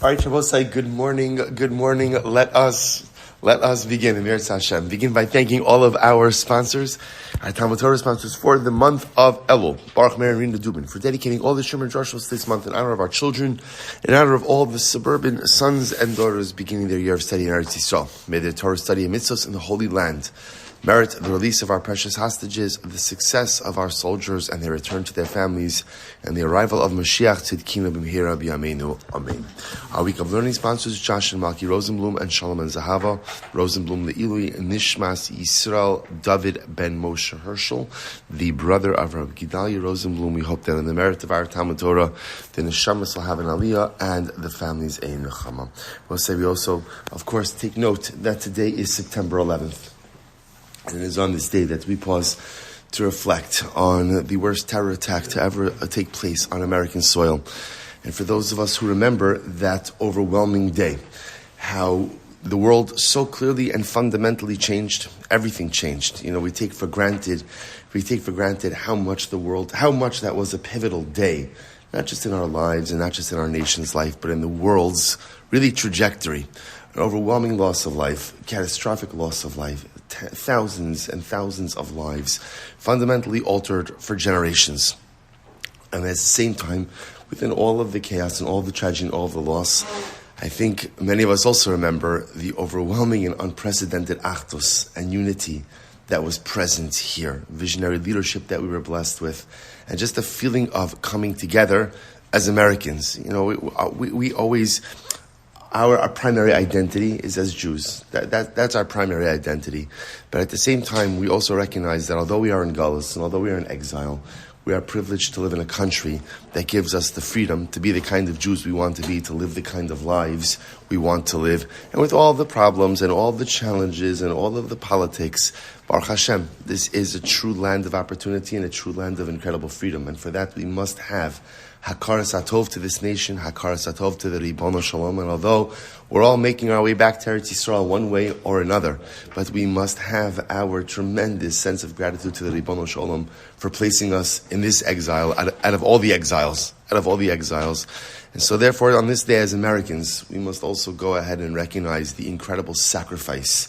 All right, Shabbosai, good morning. Let us begin in Eretz Hashem. Begin by thanking all of our sponsors, our TALMUD Torah sponsors for the month of Elul, Baruch Meir and Rena Dubin, for dedicating all the Shemar Drashos this month in honor of our children, in honor of all the Suburban sons and daughters beginning their year of study in Eretz Yisroel. May their Torah study and mitzvos in the Holy Land merit the release of our precious hostages, the success of our soldiers and their return to their families, and the arrival of Moshiach, tzidkeuni, bimheira, amen. Our week of learning sponsors, Josh and Malkie, Rosenbloom and Shalom and Zahava, Rosenbloom le'ilui, nishmas Yisrael, Dovid ben Moshe Hershel, the brother of Rabbi Rosenbloom. We hope that in the merit of our TALMUD Torah, the nishmas will have an aliyah and the families a nechama. We'll say we also, of course, take note that today is September 11th. And it is on this day that we pause to reflect on the worst terror attack to ever take place on American soil. And for those of us who remember that overwhelming day, how the world so clearly and fundamentally changed, everything changed. You know, we take for granted how much that was a pivotal day, not just in our lives and not just in our nation's life, but in the world's really trajectory. An overwhelming loss of life, catastrophic loss of life, thousands and thousands of lives, fundamentally altered for generations. And at the same time, within all of the chaos and all the tragedy and all of the loss, I think many of us also remember the overwhelming and unprecedented achdus and unity that was present here, visionary leadership that we were blessed with, and just a feeling of coming together as Americans. You know, we always... Our primary identity is as Jews. That's our primary identity. But at the same time, we also recognize that although we are in Galus and although we are in exile, we are privileged to live in a country that gives us the freedom to be the kind of Jews we want to be, to live the kind of lives we want to live. And with all the problems and all the challenges and all of the politics, Baruch Hashem, this is a true land of opportunity and a true land of incredible freedom. And for that, we must have Hakaras Hatov to this nation, Hakaras Hatov to the Ribono Shalom. And although we're all making our way back to Eretz Yisroel one way or another, but we must have our tremendous sense of gratitude to the Ribono Shalom for placing us in this exile, out of all the exiles. And so therefore, on this day as Americans, we must also go ahead and recognize the incredible sacrifice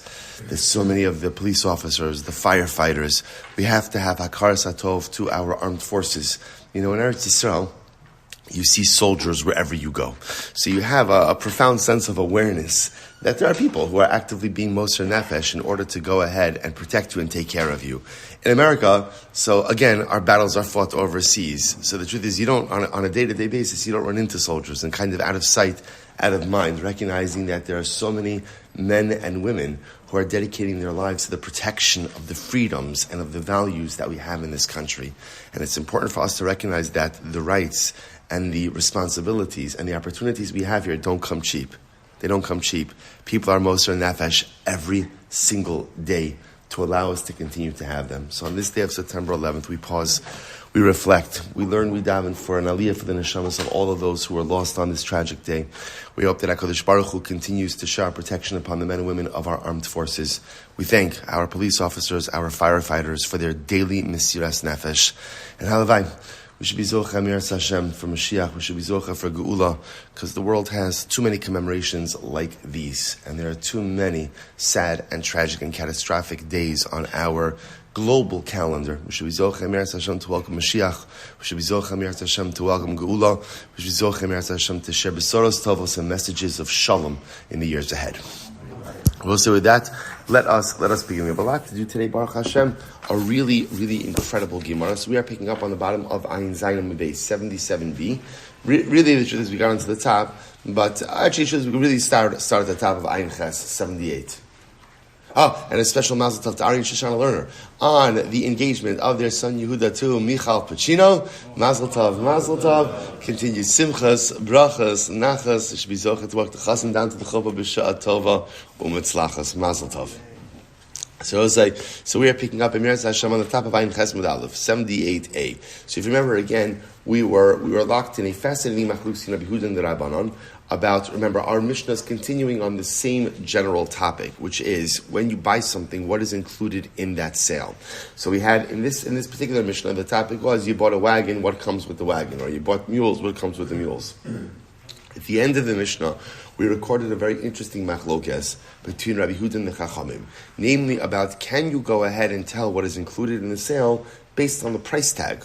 that so many of the police officers, the firefighters, we have to have Hakaras Hatov to our armed forces. You know, in Eretz Yisroel, you see soldiers wherever you go. So you have a profound sense of awareness that there are people who are actively being Moser Nefesh in order to go ahead and protect you and take care of you. In America, so again, our battles are fought overseas. So the truth is, you don't, on a day-to-day basis, you don't run into soldiers and kind of out of sight, out of mind, recognizing that there are so many men and women who are dedicating their lives to the protection of the freedoms and of the values that we have in this country. And it's important for us to recognize that the rights and the responsibilities and the opportunities we have here don't come cheap. They don't come cheap. People are Moser Nefesh every single day to allow us to continue to have them. So on this day of September 11th, we pause, we reflect, we learn, we daven for an aliyah for the neshamas of all of those who were lost on this tragic day. We hope that HaKadosh Baruch Hu continues to shower protection upon the men and women of our armed forces. We thank our police officers, our firefighters for their daily mesiras nefesh. And halavai, we should be zocha miras Hashem for Moshiach. We should be zocha for Geula, because the world has too many commemorations like these, and there are too many sad and tragic and catastrophic days on our global calendar. We should be zocha miras Hashem to welcome Moshiach. We should be zocha miras Hashem to welcome Geula. We should be zocha miras Hashem to share besoros tovos and messages of Shalom in the years ahead. We'll say with that, let us begin. We have a lot to do today, Baruch Hashem, a really, really incredible Gemara. So we are picking up on the bottom of Ayin Zayin Base 77b. Really, the truth is we got into the top, but actually, we could really start at the top of Ayin Ches 78. Oh, and a special mazel tov to Ari and Shoshana Lerner on the engagement of their son Yehuda to Michal Pacino. Mazel tov. Continue simchas, brachas, nachas. It should be zocha to walk the chasim down to the chuppah b'sha'at tova u'mitzlachas. Mazel tov. So we are picking up Emiras Hashem on the top of Ayin Ches Mud Aleph 78a. So if you remember again, we were locked in a fascinating machlokes in Rabbi Yehuda and the Rabbanon about, remember, our Mishnah is continuing on the same general topic, which is when you buy something, what is included in that sale. So we had in this particular Mishnah, the topic was you bought a wagon, what comes with the wagon, or you bought mules, what comes with the mules. At the end of the Mishnah, we recorded a very interesting machlokes between Rabbi Yehuda and the Chachamim, namely about can you go ahead and tell what is included in the sale based on the price tag.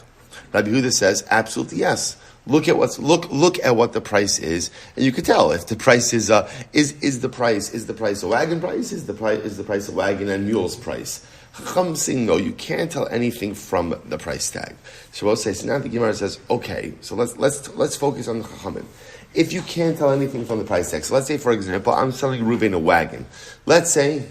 Rabbi Yehuda says absolutely yes. Look at what the price is, and you can tell if the price is the price a wagon price, is the price a wagon and mule's price. Chacham saying no, you can't tell anything from the price tag. So we'll say, so now the Gemara says, okay, so let's focus on the Chachamim. If you can't tell anything from the price tag, so let's say, for example, I'm selling Reuven a wagon. Let's say,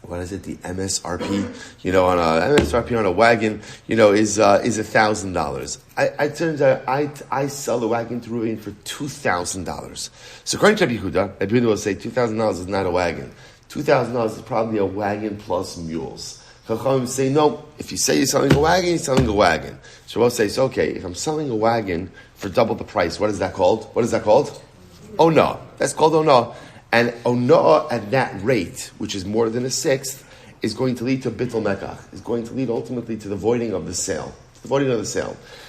what is it? The MSRP, on a wagon, is $1,000. I turns out I sell the wagon to Reuven for $2,000. So according to Rabbi Yehuda will say $2,000 is not a wagon. $2,000 is probably a wagon plus mules. Chachamim say no. If you say you're selling a wagon, you're selling a wagon. So we'll say, so okay, if I'm selling a wagon for double the price, what is that called? Oh no. That's called oh no. And ono at that rate, which is more than a sixth, is going to lead to bittul mekach. Is going to lead ultimately to the voiding of the sale.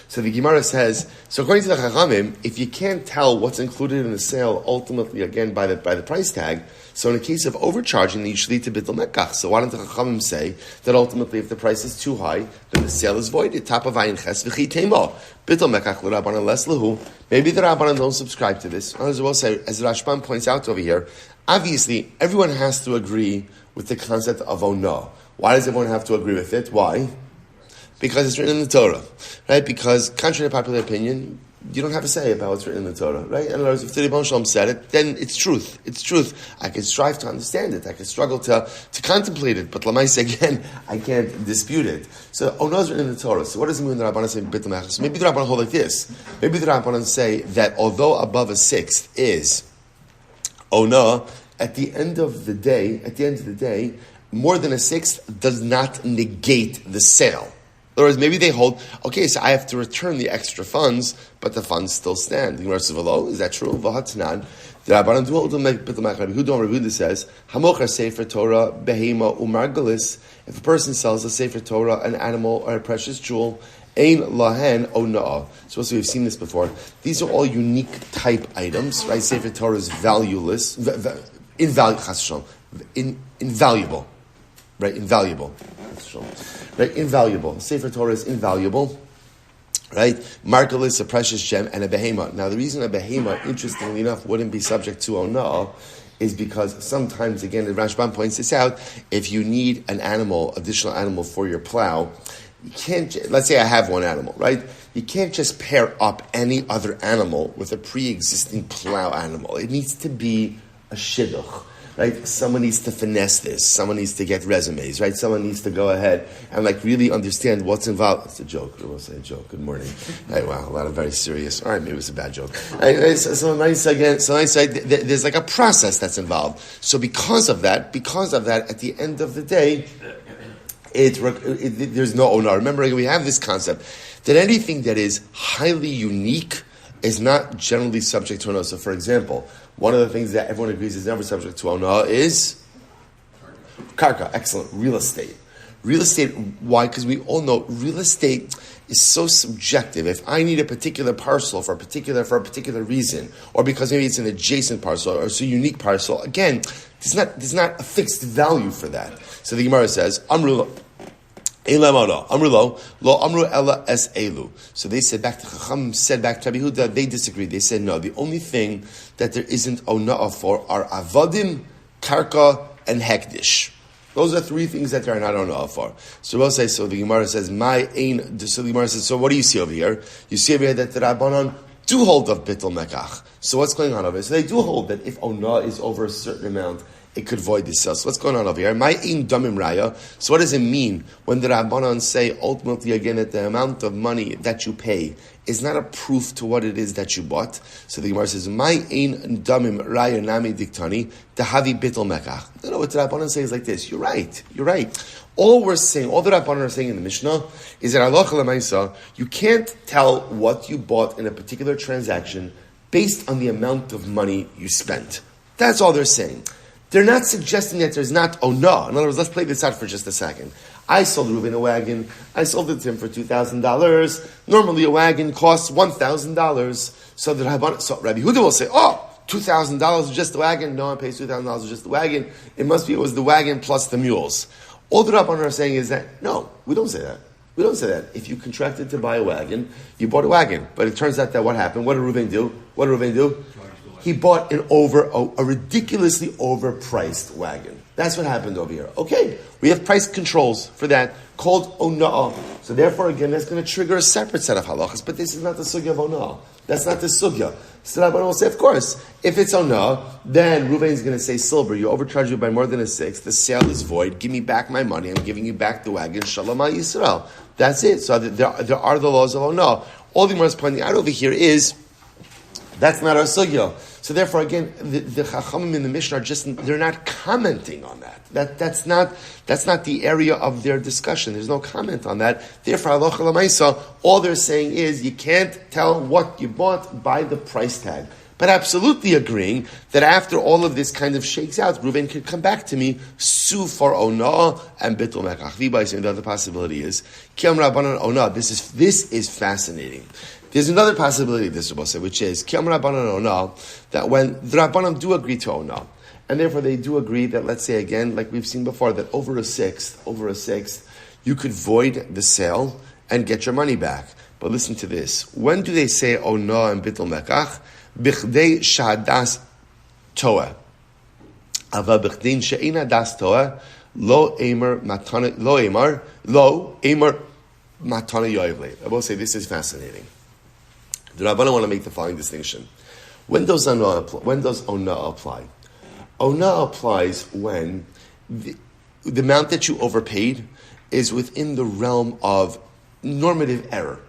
So the Gemara says, so according to the Chachamim, if you can't tell what's included in the sale ultimately again by the price tag, so in a case of overcharging, you should lead to bittul mekach. So why don't the Chachamim say that ultimately if the price is too high, then the sale is voided? Top of ayin ches v'chi teimo. Bittul mekach l'Rabbanan les lahu. Maybe the Rabbanan don't subscribe to this. As well say, as Rashban points out over here, obviously everyone has to agree with the concept of ono. Why does everyone have to agree with it? Why? Because it's written in the Torah, right? Because contrary to popular opinion, you don't have a say about what's written in the Torah, right? In other words, if the Rebbe Shalom said it, then it's truth. It's truth. I can strive to understand it. I can struggle to contemplate it. But Lamais, again, I can't dispute it. So, ono is written in the Torah. So what does it mean when the Rabbanan say bittul mekach? So maybe the Rabbanan hold like this. Maybe the Rabbanan say that although above a sixth is ono, at the end of the day, more than a sixth does not negate the sale. In other words, maybe they hold, okay, so I have to return the extra funds, but the funds still stand. The Gemara says, is that true? V'hatnan. The Rabbanan do hold Rabbi Yehuda says, Hamochar Sefer Torah behema umargalis. If a person sells a Sefer Torah, an animal or a precious jewel, ein lahen ona'ah. So we've seen this before. These are all unique type items, right? Sefer Torah is valueless, invaluable, right? Invaluable. Right, invaluable. Sefer Torah is invaluable, right? Markel is a precious gem and a behema. Now, the reason a behema, interestingly enough, wouldn't be subject to ona'ah is because sometimes, again, the Rashban points this out, if you need an additional animal for your plow, you can't, let's say I have one animal, right? You can't just pair up any other animal with a pre-existing plow animal. It needs to be a shidduch. Right? Someone needs to finesse this. Someone needs to get resumes, right? Someone needs to go ahead and really understand what's involved. It's a joke. I will say a joke. Good morning. Right, wow, a lot of very serious. All right, maybe it was a bad joke. Right, so nice again. So nice. There's like a process that's involved. So because of that, at the end of the day, there's no owner. Remember, we have this concept that anything that is highly unique is not generally subject to owner. So, for example, one of the things that everyone agrees is never subject to onah is karka. Excellent. Real estate. Real estate, why? Because we all know real estate is so subjective. If I need a particular parcel for a particular reason, or because maybe it's an adjacent parcel or it's a unique parcel, again, there's not a fixed value for that. So the Gemara says, Amru lo amru ella es elu. So they said back to Chacham, said back to Rabbi Yehuda, they disagreed. They said no, the only thing that there isn't ona'ah for are avadim, karka, and hekdish. Those are three things that there are not ona'ah for. So we'll say, so the Gemara says, so the Gemara says, so what do you see over here? You see over here that the Rabbanan do hold of bittul mekach. So what's going on over here? So they do hold that if ona'ah is over a certain amount, it could void the sale. So what's going on over here? My ein damim raya. So what does it mean when the Rabbanan say ultimately again that the amount of money that you pay is not a proof to what it is that you bought? So the Gemara says, my ein damim raya nami diktani tahavi bittul mekach. No, what the Rabbanan says is like this. You're right. All the Rabbanan are saying in the Mishnah is that halacha l'maisa, you can't tell what you bought in a particular transaction based on the amount of money you spent. That's all they're saying. They're not suggesting that there's not ona. In other words, let's play this out for just a second. I sold Reuven a wagon. I sold it to him for $2,000. Normally a wagon costs $1,000. So Rabbi Huda will say, $2,000 is just the wagon. No one pays $2,000 is just the wagon. It was the wagon plus the mules. All the Rabbanan are saying is that, no, we don't say that. We don't say that. If you contracted to buy a wagon, you bought a wagon. But it turns out that what happened? What did Reuven do? He bought a ridiculously overpriced wagon. That's what happened over here. Okay, we have price controls for that called ona'ah. So therefore, again, that's going to trigger a separate set of halachas. But this is not the sugya of ona'ah. That's not the sugya. So Rabbanan will say, of course, if it's ona'ah, then Reuven is going to say, Silber, you overcharged me by more than a sixth. The sale is void. Give me back my money. I'm giving you back the wagon. Shalom Yisroel. That's it. So there are the laws of ona'ah. All the Gemara is pointing out over here is that's not our sugya. So therefore, again, the Chachamim in the Mishnah they're not commenting on that. That's not the area of their discussion. There's no comment on that. Therefore, halacha l'maisa, all they're saying is you can't tell what you bought by the price tag. But absolutely agreeing that after all of this kind of shakes out, Reuven could come back to me, su for ona and bitul mekach. Vibai saying the other possibility is kiam rabbanan ona. This is fascinating. There's another possibility of this, which is Kiyam Rabbanan Ona, that when the Rabbanan do agree to Ona, and therefore they do agree that, let's say again, like we've seen before, that over a sixth, you could void the sale and get your money back. But listen to this. When do they say Ona and Bitul Mekach? Bichdei Shahadas Toa. Ava Bichdin She'ina Das Toa, Lo Eimer Matana Yoivle. I will say this is fascinating. The Rabbanan want to make the following distinction. When does ona apply? Ona applies when the amount that you overpaid is within the realm of normative error.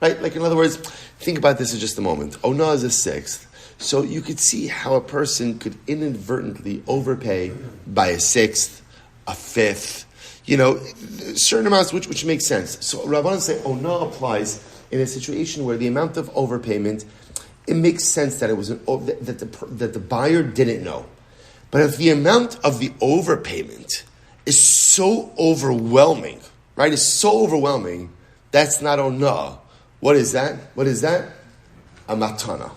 Right? Like in other words, think about this in just a moment. Ona is a sixth. So you could see how a person could inadvertently overpay by a sixth, a fifth, certain amounts which makes sense. So Rabbanan say ona applies in a situation where the amount of overpayment, it makes sense that it was that the buyer didn't know. But if the amount of the overpayment is so overwhelming, right? It's so overwhelming, that's not ona. What is that? A matana.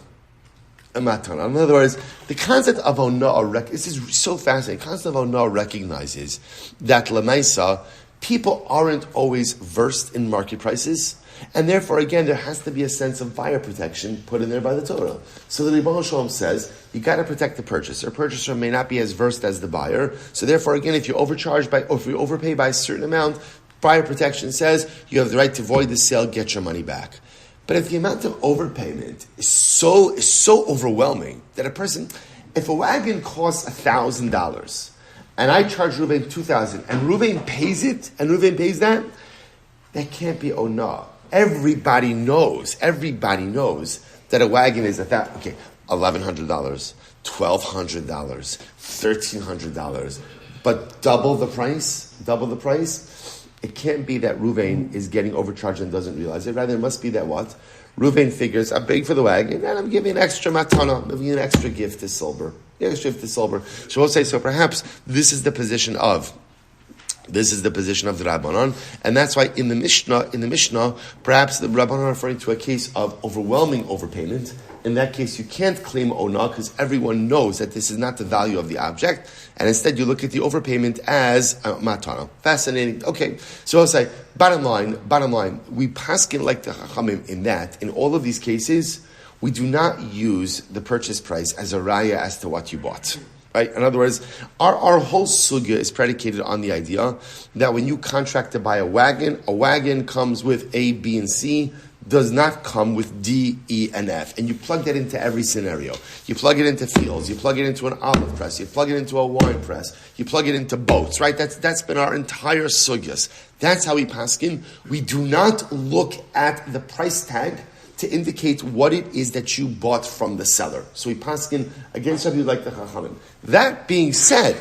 In other words, the concept of ona, this is so fascinating. The concept of ona recognizes that lemaisa, people aren't always versed in market prices. And therefore, again, there has to be a sense of buyer protection put in there by the Torah. So the Rebbe Shalom says, you got to protect the purchaser. Purchaser may not be as versed as the buyer. So therefore, again, if you if you overpay by a certain amount, buyer protection says you have the right to void the sale, get your money back. But if the amount of overpayment is so overwhelming that if a wagon costs $1,000 and I charge Reuven $2,000 and Reuven pays that can't be ona. Everybody knows that a wagon is $1,100, $1,200, $1,300, but double the price. It can't be that Reuven is getting overcharged and doesn't realize it. Rather, it must be that what? Reuven figures, I'm paying for the wagon, and I'm giving an extra matana, I'm giving an extra gift to Silber. So we'll say, so perhaps this is the position of the Rabbanan, and that's why in the Mishnah, perhaps the Rabbanan are referring to a case of overwhelming overpayment. In that case, you can't claim ona because everyone knows that this is not the value of the object, and instead you look at the overpayment as matana. Fascinating. Okay, so I'll say, bottom line, we paskin like the Chachamim in that, in all of these cases, we do not use the purchase price as a raya as to what you bought. Right? In other words, our whole sugya is predicated on the idea that when you contract to buy a wagon comes with A, B, and C, does not come with D, E, and F. And you plug that into every scenario. You plug it into fields, you plug it into an olive press, you plug it into a wine press, you plug it into boats, right? That's been our entire sugyas. That's how we paskin. We do not look at the price tag to indicate what it is that you bought from the seller. So we paskin against Rabbi like the Chachamim. That being said,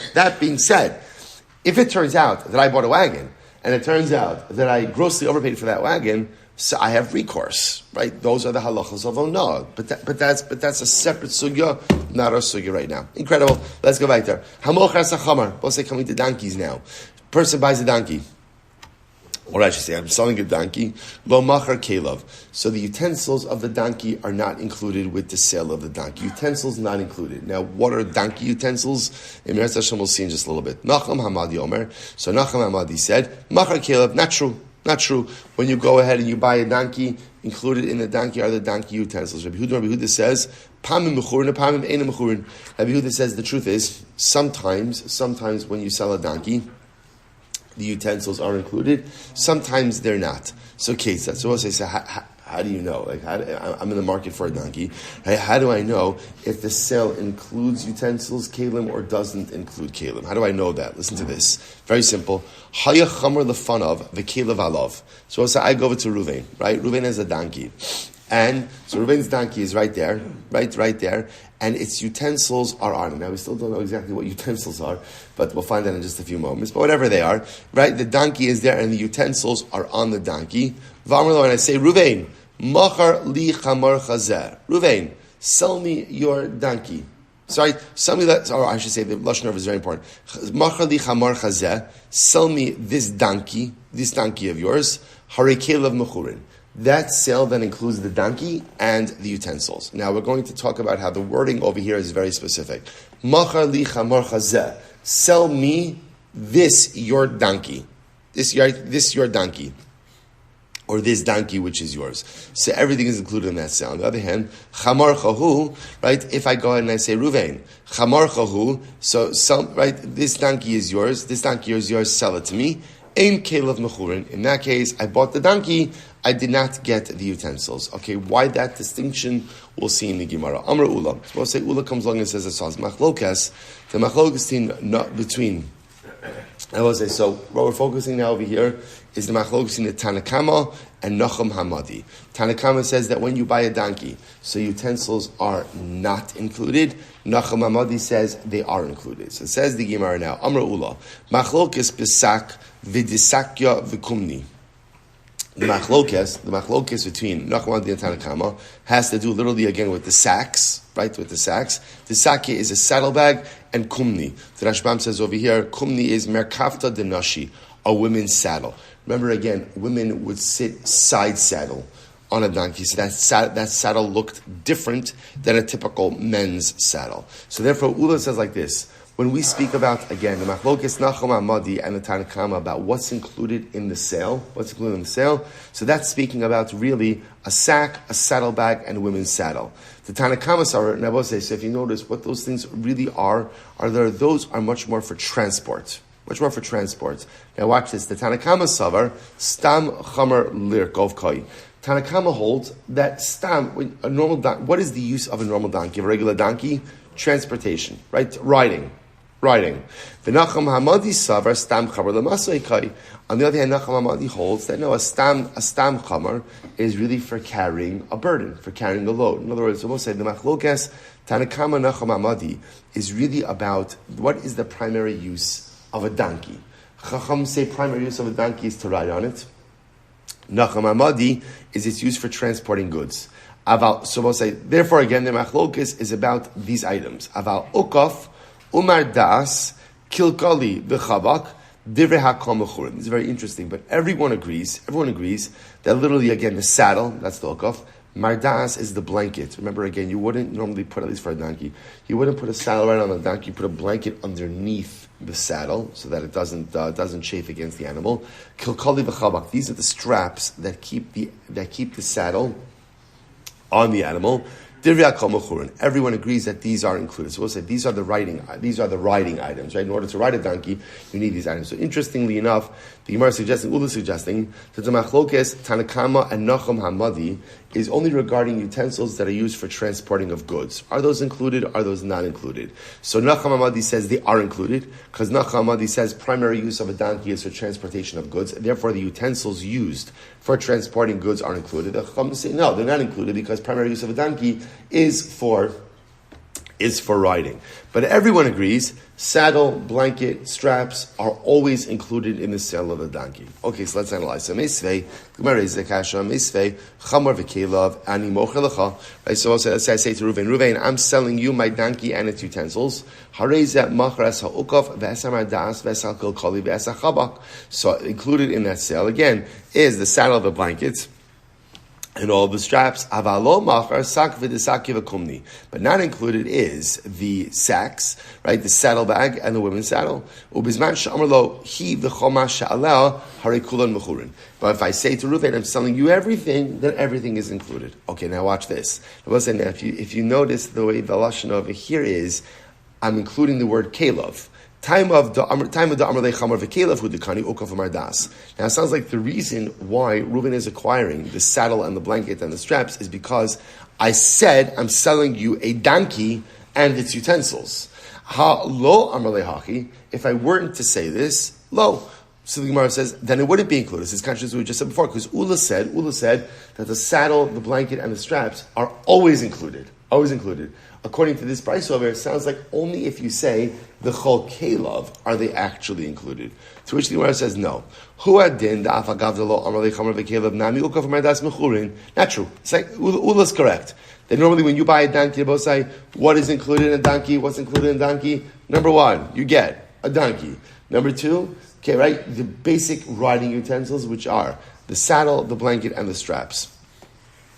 if it turns out that I bought a wagon, and it turns out that I grossly overpaid for that wagon, so I have recourse, right? Those are the halachas of onah. But that's a separate sugya, not our sugya right now. Incredible. Let's go back there. Hamochar sachamar. We'll say coming to donkeys now. Person buys a donkey. Or I should say, I'm selling a donkey. Lo machar kelav. So the utensils of the donkey are not included with the sale of the donkey. Utensils not included. Now, what are donkey utensils? In Eretz Yisroel, we'll see in just a little bit. Nacham Hamadi Omer. So Nacham Hamadi said, machar kelav. Not true. Not true. When you go ahead and you buy a donkey, included in the donkey are the donkey utensils. Rabbi Huda says, Pamim mechurin, pamim eina mechurin. Rabbi Huda says the truth is, sometimes when you sell a donkey, the utensils are included. Sometimes they're not. So, Kesa. So, we'll say, how do you know? I'm in the market for a donkey. How do I know if the sale includes utensils, kalim, or doesn't include kalim? How do I know that? Listen to this. Very simple. Haya chamer lefanav v'kelev alav. So, we'll say, I go over to Ruvain, right? Ruvain has a donkey. And so Ruvain's donkey is right there, right there, and its utensils are on it. Now, we still don't know exactly what utensils are, but we'll find that in just a few moments. But whatever they are, right, the donkey is there, and the utensils are on the donkey. V'amrlo, and I say, Ruvain, machar li chamar chazer. Ruvain, sell me your donkey. Sorry, sell me that, or I should say, the lashon is very important. Machar li chamar chazer, sell me this donkey of yours, harikelev mechurin. That sale then includes the donkey and the utensils. Now we're going to talk about how the wording over here is very specific. Machar li chamar chazeh. Sell me this your donkey. This your donkey. Or this donkey which is yours. So everything is included in that sale. On the other hand, chamar chahu, right? If I go ahead and I say Ruvain, chamar chahu, this donkey is yours, sell it to me. Ein kelev mechurin. In that case, I bought the donkey, I did not get the utensils. Okay, why that distinction? We'll see in the Gemara. Amr Ula. So we'll say Ula comes along and says as follows. Machlokas, the machlokas not between. I will say, so what we're focusing now over here is the machlokas in the Tanakama and Nachum Hamadi. Tanakama says that when you buy a donkey, so utensils are not included. Nachum Hamadi says they are included. So it says the Gemara now. Amr Ula. Machlokas besak v'disakya v'kumni. The machlokes between Nachum and Tanakama has to do literally again with the sacks, right? With the sacks. The sakya is a saddlebag, and kumni. The Rashbam says over here, kumni is merkafta de nashi, a women's saddle. Remember again, women would sit side saddle on a donkey, so that saddle looked different than a typical men's saddle. So therefore, Ula says like this. When we speak about, again, the Machlokes Nachum Hamadi and the Tanakama about what's included in the sale, so that's speaking about really a sack, a saddlebag, and a women's saddle. The Tanakama Savar, and I will say, so if you notice what those things really are those are much more for transport. Now watch this. The Tanakama Savar, Stam Chamer Lirkov Koi. Tanakama holds that Stam, a normal donkey, what is the use of a normal donkey, a regular donkey? Transportation, right? Riding. V'nacham Hamadi savar stam chamer l'masay kai. On the other hand, Nachum Hamadi holds that no, a stam chamer is really for carrying a burden, for carrying a load. In other words, we'll say the machlokas Tanakama Nachum Hamadi is really about what is the primary use of a donkey. Chacham say primary use of a donkey is to ride on it. Nachum Hamadi is its use for transporting goods. So we'll say, therefore again, the machlokes is about these items. Aval ukaf, umar das, kilkali, v'chavak, divrei hakol mechurim. It's very interesting, but everyone agrees that literally again, the saddle, that's the ukaf, mardas is the blanket. Remember again, you wouldn't normally put, at least for a donkey, you wouldn't put a saddle right on the donkey, you put a blanket underneath the saddle so that it doesn't chafe against the animal. Kilkali v'chavak, these are the straps that keep the saddle on the animal. Everyone agrees that these are included. So we'll say these are the riding items, right? In order to ride a donkey, you need these items. So interestingly enough, the Gemara Ula suggesting that the machlokes Tanakama and Nachum Hamadi is only regarding utensils that are used for transporting of goods. Are those included? Are those not included? So Nachum Hamadi says they are included because Nachum Hamadi says primary use of a donkey is for transportation of goods. Therefore, the utensils used for transporting goods are included. The Chacham say no, they're not included because primary use of a donkey is for is for riding. But everyone agrees, saddle, blanket, straps are always included in the sale of a donkey. Okay, so let's analyze. So, Meisvei, Gemara is the kasha, Meisvei, Chamar v'kelav, ani mochelecha. Right, so let's say I say to Reuven, I'm selling you my donkey and its utensils. Harezeh machras ha'ukov, v'esam das, v'esal kol v'esal chabak. So included in that sale, again, is the saddle of the blankets, and all the straps, avalo machar sak v'desaki v'kumni. But not included is the sacks, right? The saddlebag and the women's saddle. Ubizman sh'amarlo hi v'choma sha'aleh harikulan mechurin. But if I say to Reuven, I'm selling you everything, then everything is included. Okay, now watch this. Now, if you notice the way the lashon over here is, I'm including the word kelav. Time of the Amr Lechamar v'Kelev hu dekani ukaf amardas. Now it sounds like the reason why Reuben is acquiring the saddle and the blanket and the straps is because I said I'm selling you a donkey and its utensils. Ha lo Amr lehachi. If I weren't to say this, lo. So the Gemara says, then it wouldn't be included. This is contrary to what we just said before, because Ula said that the saddle, the blanket, and the straps are always included. Always included. According to this price over, it sounds like only if you say the chol kelav are they actually included. To which the Gemara says no. Not true. It's like Ula's correct. That normally when you buy a donkey, you both say what is included in a donkey, what's included in a donkey. Number one, you get a donkey. Number two, okay, right, the basic riding utensils, which are the saddle, the blanket, and the straps.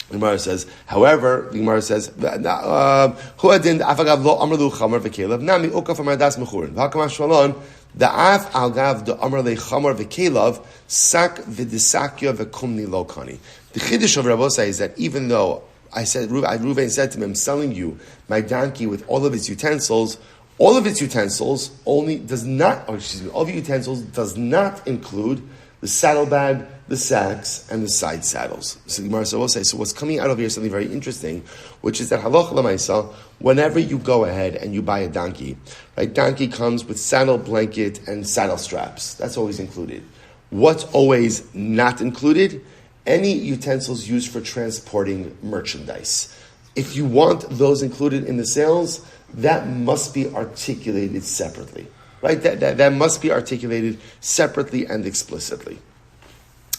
The Gemara says, however, the Gemara says, Huadin afagav lo amrlu chamar v'kelev nami ukaf amardas mechurin v'hakam shalom da'af al gav the amr le chamar v'kelev sak v'disakya v'kumni lo kani. The chiddush of Rabbi is that even though Reuven said to him, I'm selling you my donkey with all of its utensils only does not, all of the utensils does not include the saddlebag, the sacks, and the side saddles. So the Gemara will say, so what's coming out of here is something very interesting, which is that halacha l'maisa, whenever you go ahead and you buy a donkey, right? Donkey comes with saddle, blanket, and saddle straps. That's always included. What's always not included? Any utensils used for transporting merchandise. If you want those included in the sales, that must be articulated separately. Right? That must be articulated separately and explicitly.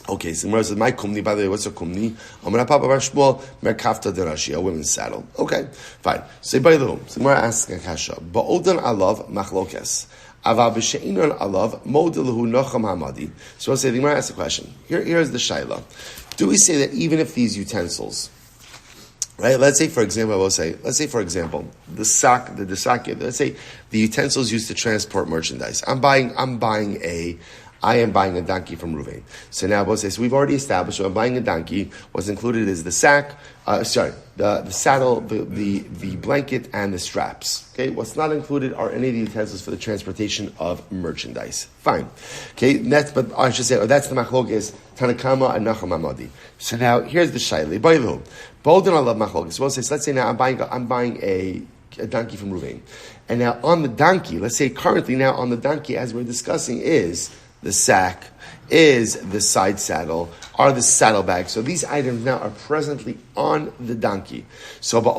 Okay, so Gemara says, my kumni, by the way, what's a kumni? Amar Papa Bar Shmuel, merkafta derashi, a women's saddle. Okay, fine. So by the way, so Gemara asks a kasha, ba'odan alav machlokes, ava b'she'inon alav modelahu nocham hamadi. So I'll say, the Gemara asks a question. Here's the shaila. Do we say that even if these utensils, right? Let's say, for example, the sack, let's say the utensils used to transport merchandise. I am buying a donkey from Reuven. So now we'll say, so we've already established, so I'm buying a donkey. What's included is the sack, the saddle, the blanket, and the straps. Okay, what's not included are any of the utensils for the transportation of merchandise. Fine. Okay, that's the machlokes, Tanakama and Nachum Amadi. So now, here's the shaili. Bailu. Bolden I love machlokes. Well, let's say now I'm buying a donkey from Reuven. And now on the donkey, let's say currently now on the donkey, as we're discussing, is the sack, is the side saddle, are the saddlebags. So these items now are presently on the donkey. So so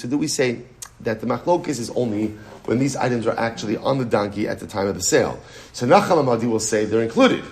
do we say that the machlokes is only when these items are actually on the donkey at the time of the sale? So Nachal Amadi will say they're included.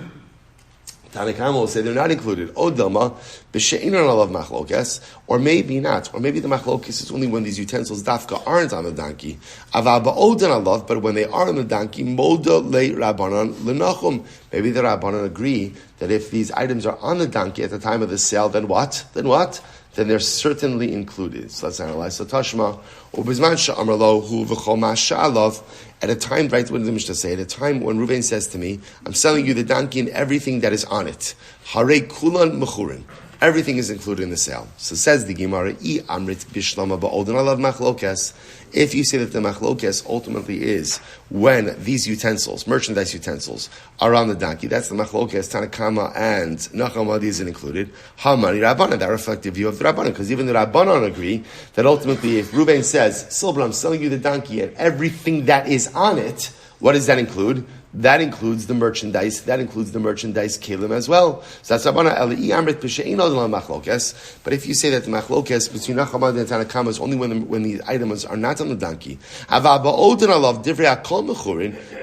Tanakama will say they're not included. Odama, b'she'inon alav machlokes, or maybe not. Or maybe the machlokes is only when these utensils dafka aren't on the donkey. Ava ba'odan alav, but when they are on the donkey, moda le rabbanon lenachum. Maybe the rabbanon agree that if these items are on the donkey at the time of the sale, then what? Then they're certainly included. So let's analyze. So Tashma, ubizman sha'amrlo hu v'chol ma sha'alav. At a time, right, what did the Mishnah say? At a time when Reuven says to me, I'm selling you the donkey and everything that is on it. Harei kulan mechurin. Everything is included in the sale. So says the Gemara, I amrit bishlama ba'odan alav machlokes. If you say that the machlokes ultimately is when these utensils, merchandise utensils, are on the donkey, that's the machlokes, Tanakama and Nachamadi isn't included. Hamani Rabbanan, that reflective view of the Rabbanan, because even the Rabbanan agree that ultimately if Reuven says, Silber, I'm selling you the donkey and everything that is on it, what does that include? that includes the merchandise. That includes the merchandise kelim as well. So that's Rabbanan Eli Amrit B'She'ein Odin Machlokes. But if you say that the machlokes between Nachamad and Tanakama is only when the items are not on the donkey, but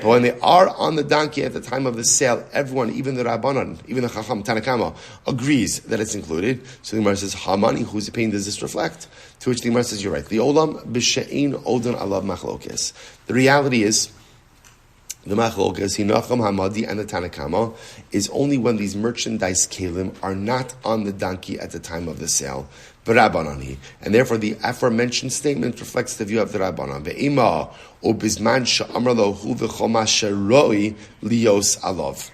when they are on the donkey at the time of the sale, everyone, even the Rabbanan, even the Chacham Tanakama, agrees that it's included. So the Gemara says, Hamani, whose opinion does this reflect? To which the Gemara says, you're right. The Olam B'She'ein Odin Alav Machlokes. The reality is, the machlokes, Hinacham Hamadi and the Tanakama, is only when these merchandise kelim are not on the donkey at the time of the sale. B'Rabbanani. And therefore the aforementioned statement reflects the view of the Rabbanan. Ve'ima o bizman sha'amar lo hu v'choma sheroi lios alav.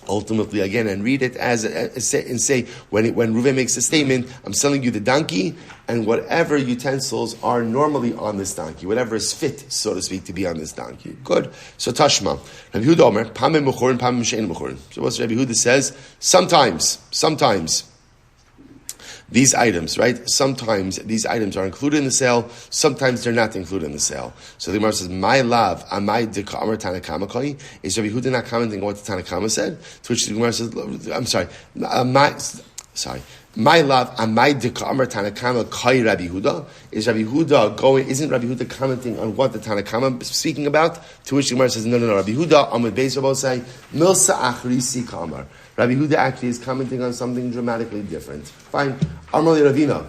Ultimately, again, and read it and say when Reuven makes a statement, I'm selling you the donkey and whatever utensils are normally on this donkey, whatever is fit, so to speak, to be on this donkey. Good. So Tashma, Rabbi Yehuda Omer, Pamim Mechorin, Pamim She'en Mechorin. So what's Rabbi Yehuda says? Sometimes. These items, right? Sometimes these items are included in the sale. Sometimes they're not included in the sale. So the Gemara says, "My love, amai deka'amar Tanakama koi." Is Rabbi Yehuda not commenting on what the Tanakama said? To which the Gemara says, "I'm sorry, my love, amai deka'amar Tanakama koi Rabbi Yehuda." Is Rabbi Yehuda going? Isn't Rabbi Yehuda commenting on what the Tanakama is speaking about? To which the Gemara says, "No. Rabbi Yehuda, Amud Beis Rabbi say milsa achrisi kamar." Rabbi Yehuda actually is commenting on something dramatically different. Fine. Amrli Ravina.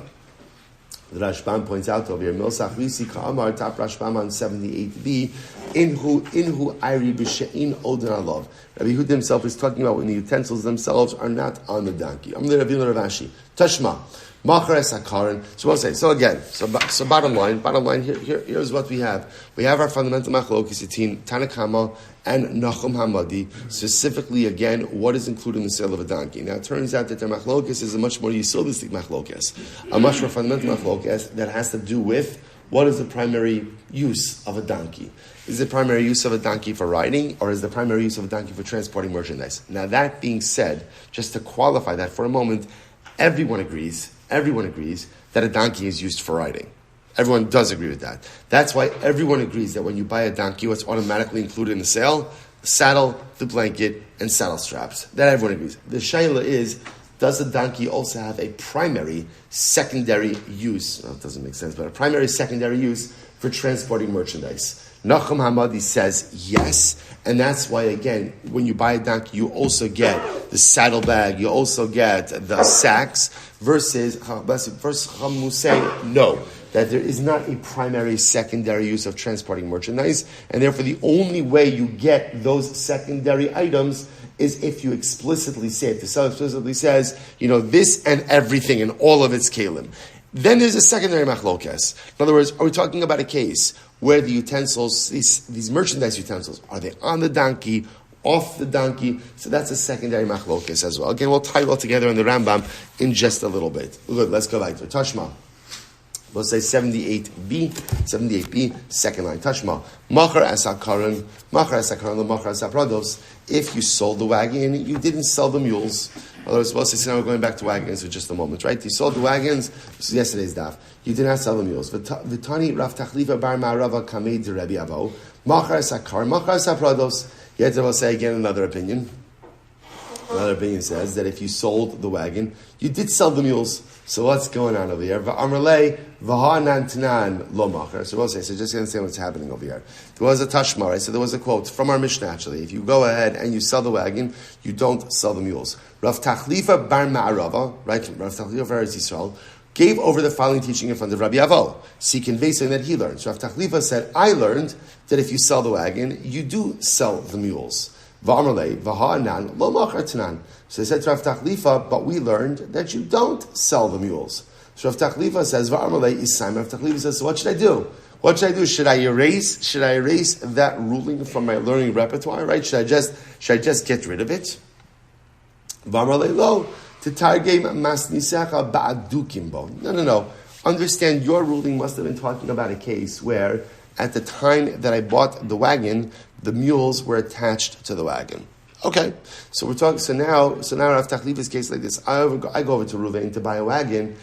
The Rashbam points out over here, Milsach Risi Ka'amar, top Rashbam on 78b, Inhu Ayri B'She'in Odin Alav. Rabbi Yehuda himself is talking about when the utensils themselves are not on the donkey. Amrli Ravina Ravashi. Tashma. Machares Hakaran. So we'll say, so again, so bottom line, here's what we have. We have our fundamental machlokes between Tanakama and Nachum Hamadi, specifically, again, what is included in the sale of a donkey. Now, it turns out that the machlokes is a much more yesodistic machlokes, a much more fundamental machlokes that has to do with what is the primary use of a donkey. Is the primary use of a donkey for riding, or is the primary use of a donkey for transporting merchandise? Now, that being said, just to qualify that for a moment, everyone agrees that a donkey is used for riding. Everyone does agree with that. That's why everyone agrees that when you buy a donkey, what's automatically included in the sale? The saddle, the blanket, and saddle straps. That everyone agrees. The shaila is, does a donkey also have a primary, secondary use? Well, it doesn't make sense, but a primary, secondary use for transporting merchandise. Nachum Hamadi says yes, and that's why, again, when you buy a donkey, you also get the saddlebag, you also get the sacks, versus Chacham say no, that there is not a primary, secondary use of transporting merchandise, and therefore the only way you get those secondary items is if you explicitly say it. The seller explicitly says, this and everything and all of its kalim. Then there's a secondary machlokes. In other words, are we talking about a case where the utensils, these merchandise utensils, are they on the donkey, off the donkey? So that's a secondary machlokes as well. Again, we'll tie it all together in the Rambam in just a little bit. Good, let's go back to Tashma. We'll say 78b, second line. Tashma. Machar asakaran, lo machar asaprados. If you sold the wagon, you didn't sell the mules. Otherwise, we'll say, now we're going back to wagons for just a moment, right? You sold the wagons, this is yesterday's daf. You did not sell the mules. V'tani Rav Tachlifa bar Ma'arava kamei de Rabbi Avo. Machar asakar, machar asaprados. Yet I will say again another opinion. Another opinion says that if you sold the wagon, you did sell the mules. So what's going on over here? V'amrlei v'ha'nan tanan lo machar. So we'll say, so just understand what's happening over here. There was a tashma, right? So there was a quote from our Mishnah actually. If you go ahead and you sell the wagon, you don't sell the mules. Rav Tachlifa bar Ma'arava, right? Rav Tachlifa of Eretz Yisroel, gave over the following teaching in front of Rabbi Avo. So he conveyed something that he learned. So Rav Tachlifa said, I learned that if you sell the wagon, you do sell the mules. V'amrlei v'ha'nan lo machar tanan. So they said to Rav Tachlifa, but we learned that you don't sell the mules. So Rav Tachlifa says, v'amrlei isayim. Rav Tachlifa says, so what should I do? What should I do? Should I erase that ruling from my learning repertoire? Right? Should I just get rid of it? V'amrlei lo tetargem masnisecha ba'adukim bo. No. Understand, your ruling must have been talking about a case where at the time that I bought the wagon, the mules were attached to the wagon. Okay, so we're talking. So now Rav Tachlifa's case like this. I go over to Reuven to buy a wagon.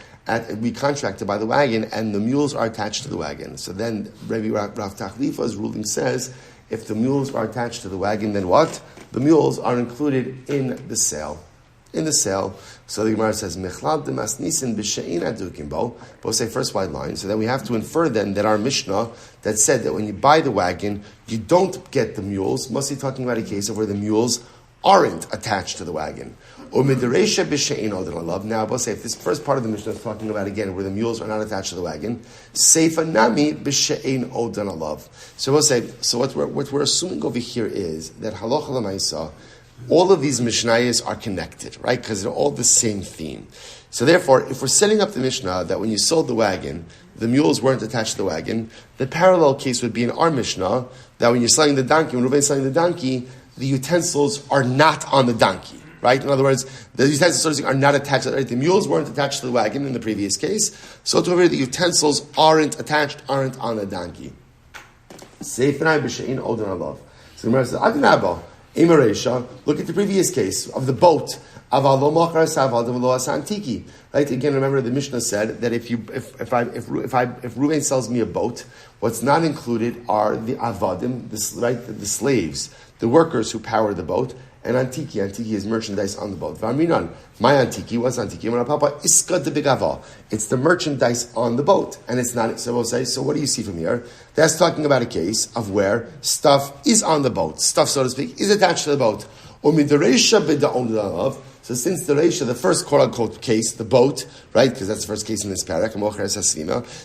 We contract to buy the wagon, and the mules are attached to the wagon. So then Rav Tachlifa's ruling says, If the mules are attached to the wagon, then what? The mules are included in the sale. In the sale. So the Gemara says, Mechlal de masnisin b'she'in adukim bo. Both say first wide line. So then we have to infer then that our Mishnah that said that when you buy the wagon, you don't get the mules, must be talking about a case of where the mules aren't attached to the wagon. Now, we'll say if this first part of the Mishnah is talking about again where the mules are not attached to the wagon, seifa nami b'she'ein odan alav. So we'll say, so what we're assuming over here is that halacha l'maisa, all of these Mishnayos are connected, right? Because they're all the same theme. So therefore, if we're setting up the Mishnah that when you sold the wagon, the mules weren't attached to the wagon, the parallel case would be in our Mishnah that when you're selling the donkey, when Reuven is selling the donkey, the utensils are not on the donkey, right? In other words, the utensils are not attached. Right? The mules weren't attached to the wagon in the previous case, so to over the utensils aren't attached, aren't on the donkey. Seif and I b'she'in odan alav. So the Gemara says, Adinabo. Look at the previous case of the boat. Right? Again, remember the Mishnah said that if Reuven sells me a boat, what's not included are the avadim, the slaves, the workers who power the boat, and antiki. Antiki is merchandise on the boat. V'aminan, my antiki, what's antiki? Iska de bigava. It's the merchandise on the boat, and it's not. So we'll say. So what do you see from here? That's talking about a case of where stuff is on the boat, stuff, so to speak, is attached to the boat. So since the Reisha, the first quote-unquote case, the boat, right, because that's the first case in this parak,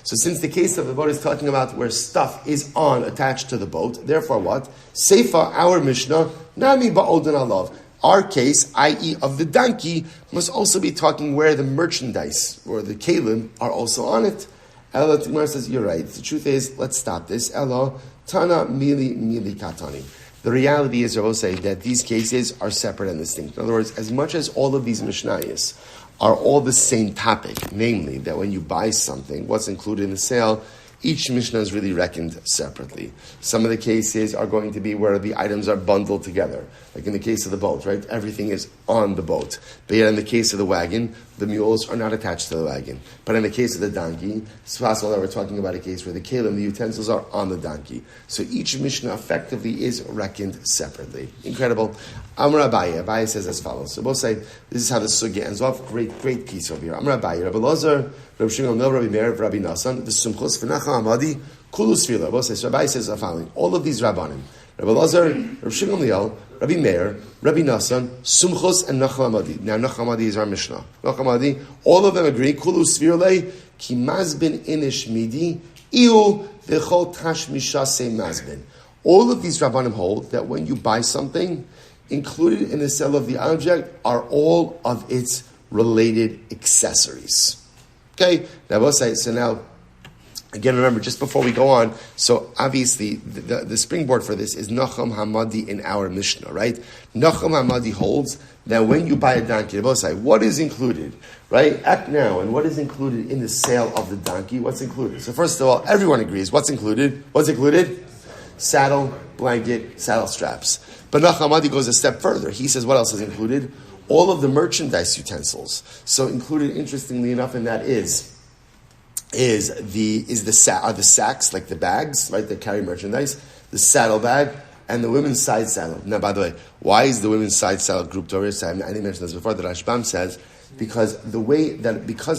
so since the case of the boat is talking about where stuff is attached to the boat, therefore what? Seifa, our Mishnah, nami ba'odan alav. Our case, i.e. of the donkey, must also be talking where the merchandise, or the kalim, are also on it. Ella Tumar says, you're right. The truth is, let's stop this. Ella, tana mili katani. The reality is, I will say, that these cases are separate and distinct. In other words, as much as all of these Mishnayos are all the same topic, namely that when you buy something, what's included in the sale, each Mishnah is really reckoned separately. Some of the cases are going to be where the items are bundled together. Like in the case of the boat, right? Everything is on the boat. But yet in the case of the wagon, the mules are not attached to the wagon. But in the case of the donkey, it's possible that we're talking about a case where the kalim, the utensils, are on the donkey. So each Mishnah effectively is reckoned separately. Incredible. Amar Abaye. Abaye says as follows. So we'll say, this is how the sugya ends off. Great piece over here. Amar Abaye. Rabbi Lazar, Rabbi Shmuel, Rabbi Meir, Rabbi Nasan, the Sumchus, V'nacha Amadi, Kulus Fila. We'll say, so Abaye says the following. All of these Rabbanim, Rabbi Lazar, Rabbi Shmuel, Rabbi Meir, Rabbi Nasan, Sumchus, and Nachal Amadi. Now, Nachal Amadi is our Mishnah. Nachal Amadi, all of them agree, Kulu Svirle, Ki Mazbin Inish Midi, Iu V'chol Tash Misha Se Mazbin. All of these Rabbanim hold that when you buy something, included in the sale of the object are all of its related accessories. Okay? Now, we'll say, so now, again, remember, just before we go on, so obviously the springboard for this is Nacham Hamadi in our Mishnah, right? Nacham Hamadi holds that when you buy a donkey, both say, what is included, right? Act now, and what is included in the sale of the donkey? What's included? So first of all, everyone agrees. What's included? What's included? Saddle, blanket, saddle straps. But Nacham Hamadi goes a step further. He says, what else is included? All of the merchandise utensils. So included, interestingly enough, in that are the sacks, like the bags, right, that carry merchandise, the saddle bag, and the women's side saddle. Now, by the way, why is the women's side saddle grouped over here? I didn't mention this before. The Rashbam says because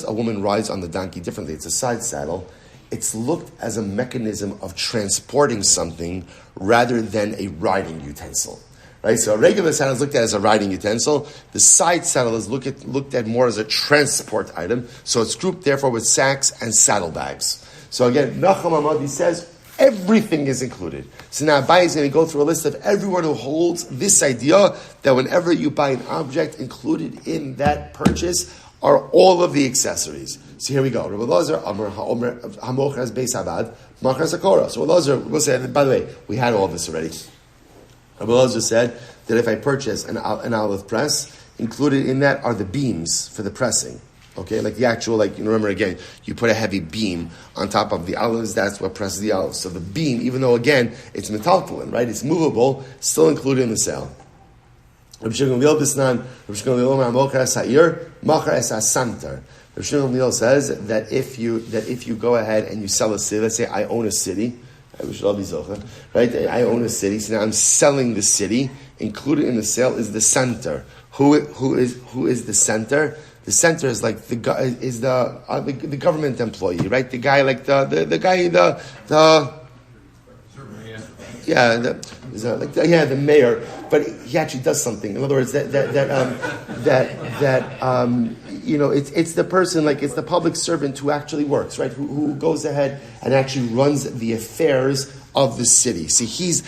a woman rides on the donkey differently, it's a side saddle. It's looked as a mechanism of transporting something rather than a riding utensil. Right, so a regular saddle is looked at as a riding utensil. The side saddle is looked at more as a transport item. So it's grouped, therefore, with sacks and saddlebags. So again, Nacham Hamadi says everything is included. So now Abaye is going to go through a list of everyone who holds this idea that whenever you buy an object, included in that purchase are all of the accessories. So here we go. Rabbi Lazar, Amar Hamochras Beis Abad, Machras Akora. So Rabbi Lazar will say, and by the way, we had all this already. Rabbi Lazar said that if I purchase an olive press, included in that are the beams for the pressing. Okay, like the actual, remember again, you put a heavy beam on top of the olives, that's what presses the olives. So the beam, even though again, it's metaltalin, right, it's movable, still included in the sale. Rabbi Shimon says that if you go ahead and you sell a city, let's say I own a city, We should all be zocha, right? I own a city, so now I'm selling the city. Included in the sale is the center. Who is the center? The center is like the government employee, right? The guy like the mayor, but he actually does something. In other words, it's the person, like it's the public servant who actually works, right? Who goes ahead and actually runs the affairs of the city. See, he's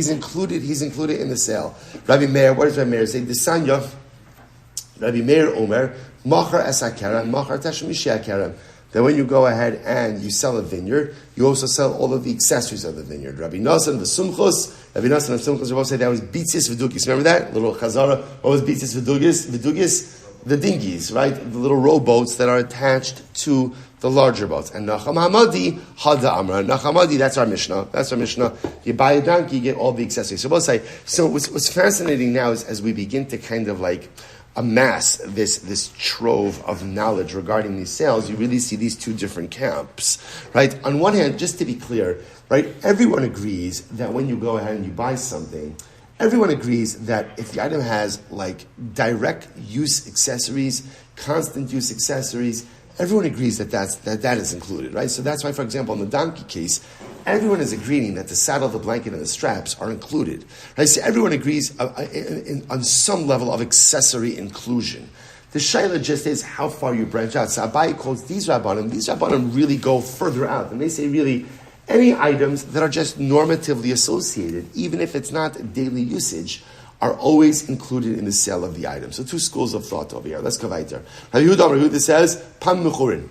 included in the sale. Rabbi Meir, what does Rabbi Meir say? The Sanya, Rabbi Meir Omer, Machar Esakerem, Machar Tashmishiakerem. Then when you go ahead and you sell a vineyard, you also sell all of the accessories of the vineyard. Rabbi Nassan, the Sumchus, Rabbi both say that was Bitzis Vidugis. Remember that? Little Chazara. What was Bitzis Vidugis? Vidugis, the dinghies, right? The little rowboats that are attached to the larger boats. And Nacham Hamadi, Hada Amra. Nacham Hamadi, that's our Mishnah. You buy a donkey, you get all the accessories. So both say, what's fascinating now is as we begin to kind of like amass this trove of knowledge regarding these sales, you really see these two different camps, right? On one hand, just to be clear, right, everyone agrees that when you go ahead and you buy something, everyone agrees that if the item has like direct use accessories, constant use accessories, everyone agrees that is included, right? So that's why, for example, in the donkey case, everyone is agreeing that the saddle, the blanket, and the straps are included. Right? So everyone agrees on some level of accessory inclusion. The shaila just is how far you branch out. So Abaye quotes these Rabbanim really go further out. And they say really any items that are just normatively associated, even if it's not daily usage, are always included in the sale of the item. So two schools of thought over here. Let's go weiter. Rabbi Yehuda says, Pan Mechurin.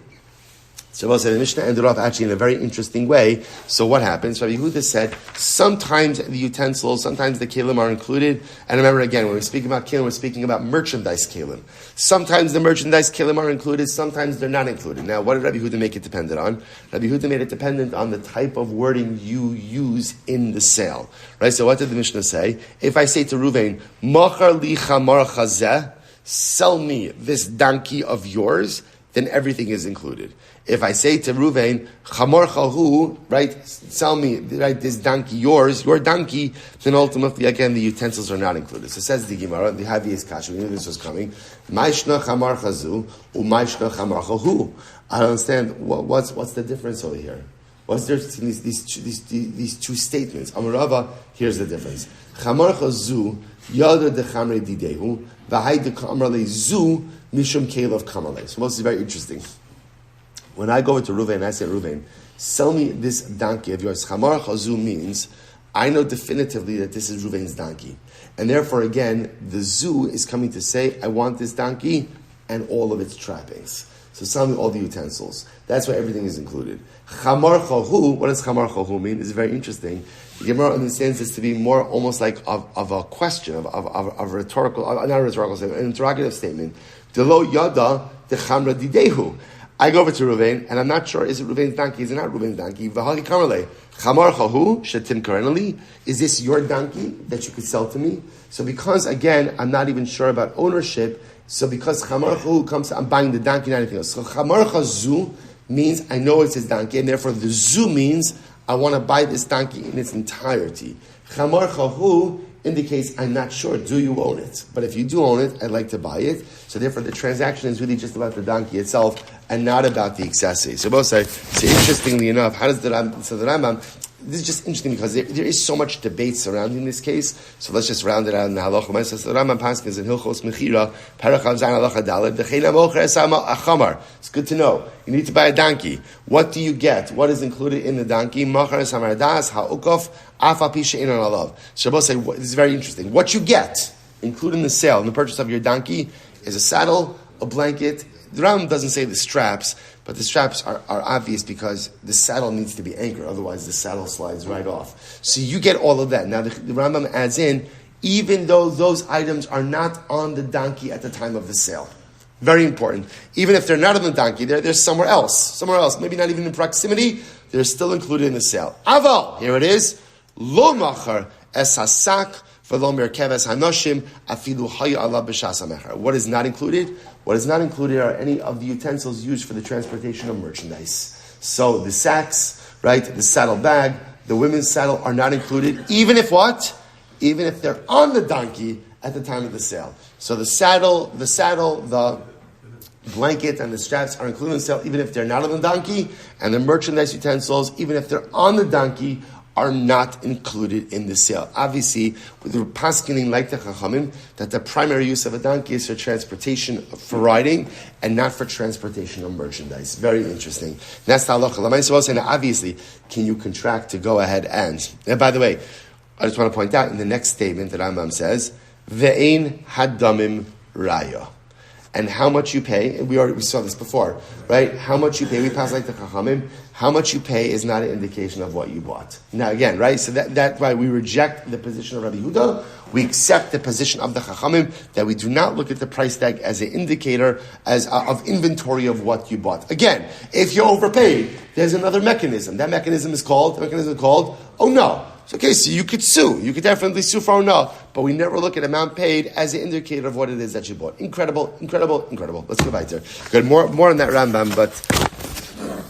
So the Mishnah ended off actually in a very interesting way. So what happens? Rabbi Yehuda said, sometimes the utensils, sometimes the kelim are included. And remember again, when we're speaking about kelim, we're speaking about merchandise kelim. Sometimes the merchandise kelim are included, sometimes they're not included. Now, what did Rabbi Yehuda make it dependent on? Rabbi Yehuda made it dependent on the type of wording you use in the sale. Right? So what did the Mishnah say? If I say to Ruvain, Machar li chamar chazeh, sell me this donkey of yours, then everything is included. If I say to Ruvain, Chamor Chahu, right, sell me, right, this donkey, your donkey, then ultimately, again, the utensils are not included. So says the Gemara, the Havi's Kasha, we knew this was coming. Maishna Chamar Chazu, Umaishna Chamar Chahu. I don't understand, what's the difference over here? What's the difference between these two statements? Amarava, here's the difference. Chamar Chazu, Yada de Chamre Didehu, Vahai de Kamrale Zu, Mishum Kalev Kamalei. So this is very interesting. When I go into Ruvain, I say, Ruvain, sell me this donkey of yours. Chamar Chazu means, I know definitively that this is Ruvain's donkey. And therefore, again, the Zu is coming to say, I want this donkey and all of its trappings. So sell me all the utensils. That's why everything is included. Chamar Chahu, what does Chamar Chahu mean? It's very interesting. The Gemara understands this to be more almost like of a question, of a rhetorical, not a rhetorical statement, an interrogative statement. Delo yada de chamra didehu. I go over to Ruvain, and I'm not sure, is it Ruvain's donkey, is it not Ruvain's donkey? V'hali kamarle. Chamar chahu, shetim karenali. Is this your donkey that you could sell to me? So because, again, I'm not even sure about ownership, so because chamar chahu comes, I'm buying the donkey, not anything else. So chamar chazu means I know it's his donkey, and therefore the zu means I want to buy this donkey in its entirety. Chamar chahu indicates I'm not sure. Do you own it? But if you do own it, I'd like to buy it. So therefore, the transaction is really just about the donkey itself and not about the accessory. So both say, so interestingly enough, how does the Rambam? This is just interesting because there is so much debate surrounding this case. So let's just round it out in the halacha. So the Rambam Paskins in Hilchos Mechira, Parachav Zayin Halacha Daled, Dechena Mocher Esama Achamar. It's good to know. You need to buy a donkey. What do you get? What is included in the donkey? Mocher Esama Das Ha'ukof Afa Pisha Inon Alav. So both say, this is very interesting. What you get, including the sale and the purchase of your donkey, is a saddle, a blanket. The Rambam doesn't say the straps, but the straps are obvious because the saddle needs to be anchored, otherwise the saddle slides right off. So you get all of that. Now the Rambam adds in, even though those items are not on the donkey at the time of the sale. Very important. Even if they're not on the donkey, they're somewhere else, maybe not even in proximity, they're still included in the sale. Aval, here it is, lo machar es hasak. What is not included? What is not included are any of the utensils used for the transportation of merchandise. So the sacks, right? The saddle bag, the women's saddle are not included, even if what? Even if they're on the donkey at the time of the sale. So the saddle, the blanket, and the straps are included in the sale, even if they're not on the donkey, and the merchandise utensils, even if they're on the donkey, are not included in the sale. Obviously, with the paskening like the Chachamim, that the primary use of a donkey is for transportation, for riding, and not for transportation of merchandise. Very interesting. That's the halacha. And obviously, can you contract to go ahead and by the way, I just want to point out in the next statement that Rambam says, Ve'ein hadamim raya. And how much you pay, we saw this before, right? How much you pay, we pass like the Chachamim, how much you pay is not an indication of what you bought. Now again, right? So that's why we reject the position of Rabbi Yehuda. We accept the position of the Chachamim that we do not look at the price tag as an indicator of inventory of what you bought. Again, if you're overpaid, there's another mechanism. That mechanism is called, oh no. So, okay, so you could sue. You could definitely sue for no, but we never look at amount paid as an indicator of what it is that you bought. Incredible. Let's go back there. Good. More on that Rambam, but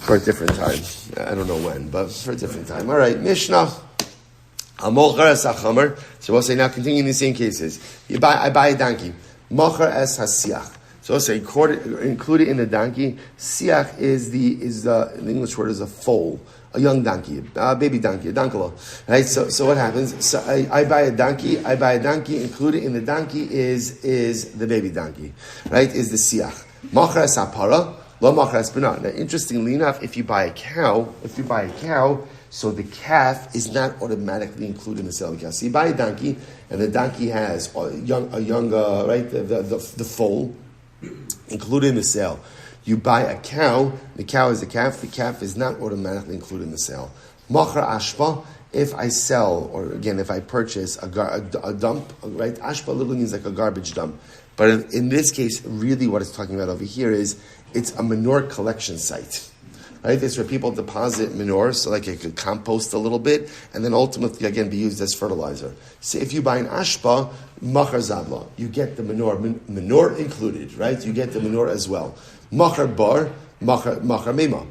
for a different time. I don't know when, but for a different time. All right, Mishnah. So we'll say now, continuing the same cases. I buy a donkey. Mocher es hasiach. So we'll say included in the donkey. Siach is the English word is a foal. A young donkey, a baby donkey, a donkalo. Right? So what happens? So I buy a donkey, included in the donkey is the baby donkey. Right? Is the siach. Machar sapara, lo machar spina. Now interestingly enough, if you buy a cow, so the calf is not automatically included in the sale of the cow. So you buy a donkey, and the donkey has a young right, the foal included in the sale. You buy a cow, the cow is a calf, the calf is not automatically included in the sale. Machar ashpa, if I sell, or again, if I purchase a dump, right? Ashpa literally means like a garbage dump. But in this case, really what it's talking about over here is, it's a manure collection site. Right? It's where people deposit manure, so like it could compost a little bit, and then ultimately, again, be used as fertilizer. So if you buy an ashpa, machar zabla, you get the manure included, right? You get the manure as well. Machar bar, machar mema.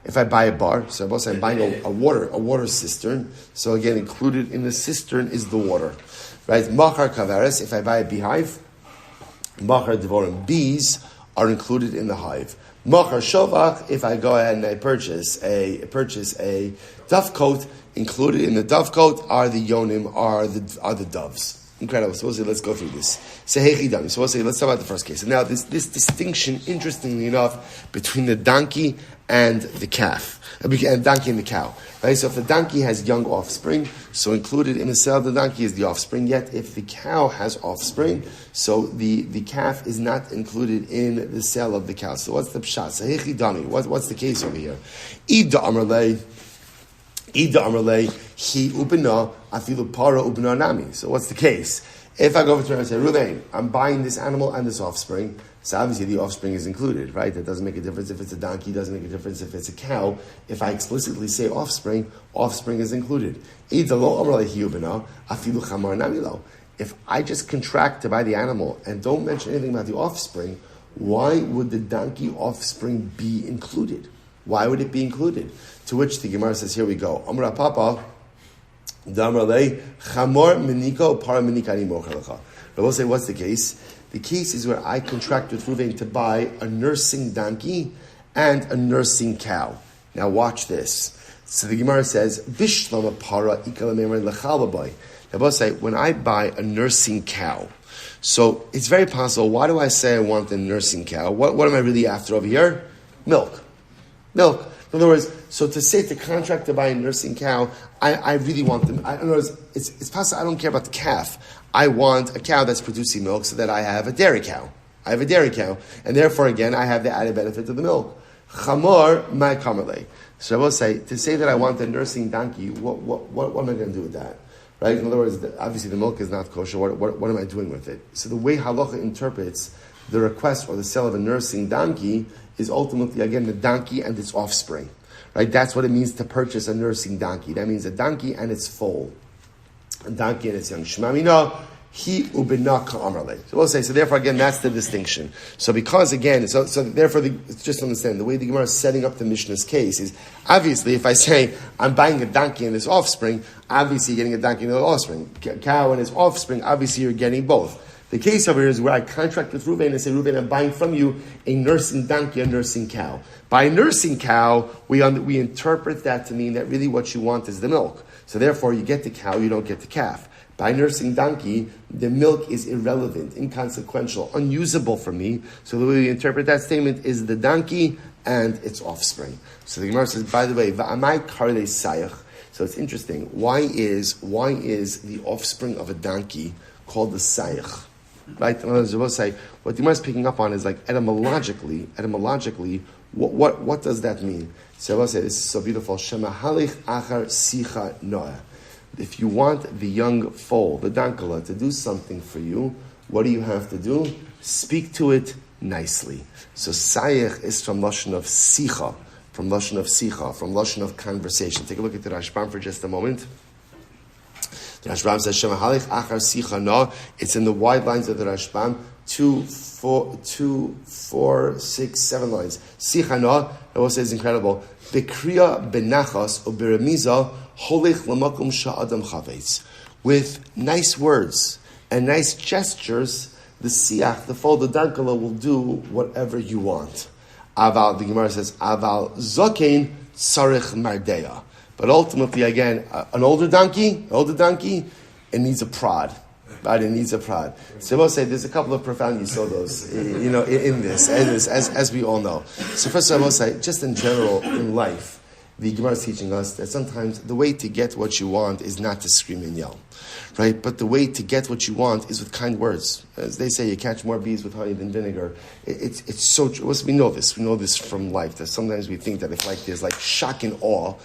If I buy a bar, so I'm buying a water cistern, so again, included in the cistern is the water. Right? Machar kavares, if I buy a beehive, machar devorim, bees are included in the hive. Machar shovach, if I go ahead and I purchase a dove coat, included in the dove coat are the yonim, are the doves. Incredible. So let's go through this. So let's talk about the first case. So now this distinction, interestingly enough, between the donkey and the calf, and donkey and the cow. Right? So if the donkey has young offspring, so included in the sale of the donkey is the offspring. Yet if the cow has offspring, so the calf is not included in the sale of the cow. So what's the pshat? So what's the case over here? Ida amarlei hi ubina afilu para ubina nami. So what's the case? If I go over to her and say, Ruvain, I'm buying this animal and this offspring, so obviously the offspring is included, right? That doesn't make a difference if it's a donkey, doesn't make a difference if it's a cow. If I explicitly say offspring is included. If I just contract to buy the animal and don't mention anything about the offspring, why would the donkey offspring be included? Why would it be included? To which the Gemara says, here we go. Amra Papa, Damrale, Chamor Miniko, Para Minikani Mochalacha. But we'll say, what's the case? The case is where I contract with Ruvain to buy a nursing donkey and a nursing cow. Now watch this. So the Gemara says, Bishlama Para Ikalamemer Lechalabai. Now we'll say, when I buy a nursing cow, so it's very possible, why do I say I want a nursing cow? What am I really after over here? Milk. In other words, so to say to contract to buy a nursing cow, I really want them. In other words, it's possible I don't care about the calf. I want a cow that's producing milk so that I have a dairy cow. And therefore, again, I have the added benefit of the milk. Chamor my kamerle. So I will say, to say that I want a nursing donkey, what am I going to do with that? Right? In other words, obviously the milk is not kosher. What am I doing with it? So the way halacha interprets the request or the sale of a nursing donkey is ultimately, again, the donkey and its offspring. Right? That's what it means to purchase a nursing donkey. That means a donkey and its foal. A donkey and its young. Shmamina, He ubina ka'amarle. So we'll say, so therefore again, that's the distinction. So because again, so therefore, just understand, the way the Gemara is setting up the Mishnah's case is, obviously, if I say, I'm buying a donkey and his offspring, obviously you're getting a donkey and his offspring. Cow and his offspring, obviously you're getting both. The case over here is where I contract with Reuven and say, Reuven, I'm buying from you a nursing donkey, a nursing cow. By nursing cow, we interpret that to mean that really what you want is the milk. So therefore, you get the cow, you don't get the calf. By nursing donkey, the milk is irrelevant, inconsequential, unusable for me. So the way we interpret that statement is the donkey and its offspring. So the Gemara says, by the way, va'amai karle sayach. So it's interesting. Why is the offspring of a donkey called the sayach? Right? We'll say what the Gemara is picking up on is like etymologically, what does that mean? So we'll say this is so beautiful. Shema halich achar sicha noah. If you want the young foal, the dankala, to do something for you, what do you have to do? Speak to it nicely. So sayach is from lashon of sicha, from lashon of conversation. Take a look at the Rashbam for just a moment. The Rashbam says, Shema halich achar sicha no. It's in the wide lines of the Rashbam, 2, 4, 6, 7 lines. Sicha no, it also is incredible. Bekriya benachas or beremiza holich lamakum sha'adam chavetz. With nice words and nice gestures, the siach, the foal, the dankala, will do whatever you want. Aval, the Gemara says, aval zokein sarich mardeya. But ultimately, again, an older donkey, it needs a prod. Right? It needs a prod. So I will say there's a couple of profound yisodos, in this, as we all know. So first of all, I will say, just in general, in life, the Gemara is teaching us that sometimes the way to get what you want is not to scream and yell, right? But the way to get what you want is with kind words. As they say, you catch more bees with honey than vinegar. It's so true. We know this from life, that sometimes we think that if there's shock and awe,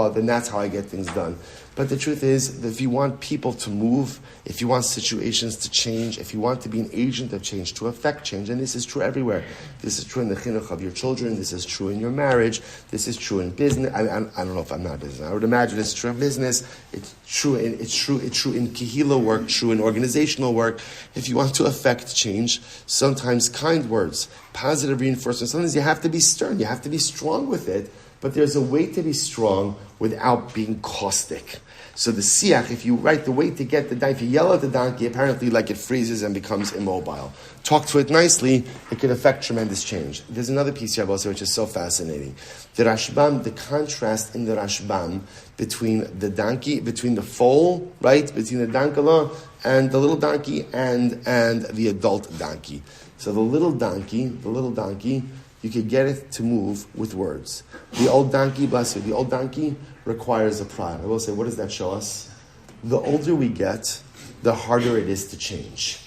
then that's how I get things done. But the truth is that if you want people to move, if you want situations to change, if you want to be an agent of change, to affect change, and this is true everywhere. This is true in the chinuch of your children. This is true in your marriage. This is true in business. I don't know if I'm not business. I would imagine it's true in business. It's true in kehila work, true in organizational work. If you want to affect change, sometimes kind words, positive reinforcement, sometimes you have to be stern. You have to be strong with it. But there's a way to be strong without being caustic. So the siach, if you write the way to get the donkey, if you yell at the donkey, apparently it freezes and becomes immobile. Talk to it nicely, it could affect tremendous change. There's another piece here also which is so fascinating. The Rashbam, the contrast in the Rashbam between the donkey, between the foal, right, between the dankala and the little donkey and the adult donkey. So the little donkey, you could get it to move with words. The old donkey, bless you, the old donkey requires a prod. I will say, what does that show us? The older we get, the harder it is to change.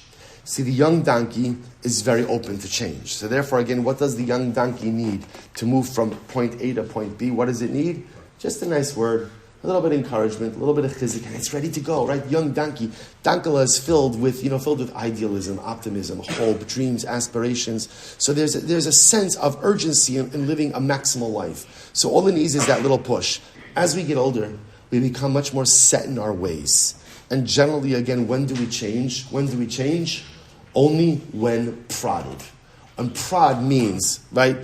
See, the young donkey is very open to change. So therefore, again, what does the young donkey need to move from point A to point B? What does it need? Just a nice word, a little bit of encouragement, a little bit of chizik, and it's ready to go, right? Young donkey. Dankala is filled with idealism, optimism, hope, dreams, aspirations. So there's a sense of urgency in living a maximal life. So all it needs is that little push. As we get older, we become much more set in our ways. And generally, again, when do we change? Only when prodded. And prod means you're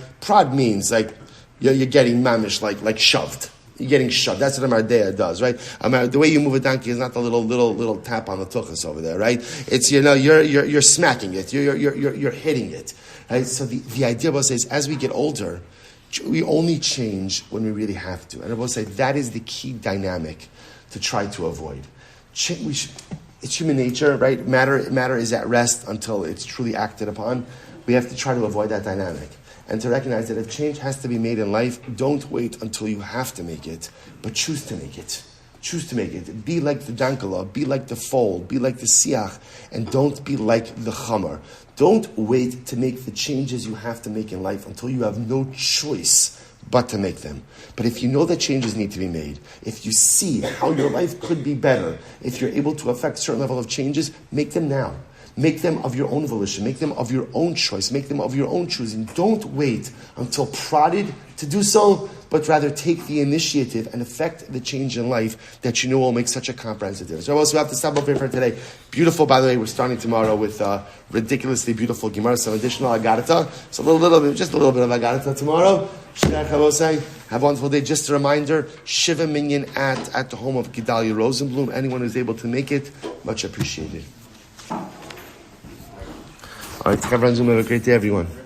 getting mamish, like shoved. You're getting shoved. That's what a mardea does, right? The way you move a donkey is not the little tap on the tuchus over there, right? It's you're smacking it, you're hitting it, right? So the idea was is as we get older, we only change when we really have to, and I will say that is the key dynamic to try to avoid. It's human nature, right? Matter is at rest until it's truly acted upon. We have to try to avoid that dynamic. And to recognize that if change has to be made in life, don't wait until you have to make it, but choose to make it. Choose to make it. Be like the dankala, be like the foal, be like the siach, and don't be like the chamar. Don't wait to make the changes you have to make in life until you have no choice but to make them. But if you know that changes need to be made, if you see how your life could be better, if you're able to affect a certain level of changes, make them now. Make them of your own volition. Make them of your own choice. Make them of your own choosing. Don't wait until prodded to do so but rather take the initiative and affect the change in life that you know will make such a comprehensive difference. So we have to stop up here for today. Beautiful, by the way, we're starting tomorrow with ridiculously beautiful Gemara, some additional Agarata. So just a little bit of Agarata tomorrow. Have a wonderful day. Just a reminder, Shiva Minyan at the home of Gedalia Rosenbloom. Anyone who's able to make it, much appreciated. All right, have a great day, everyone.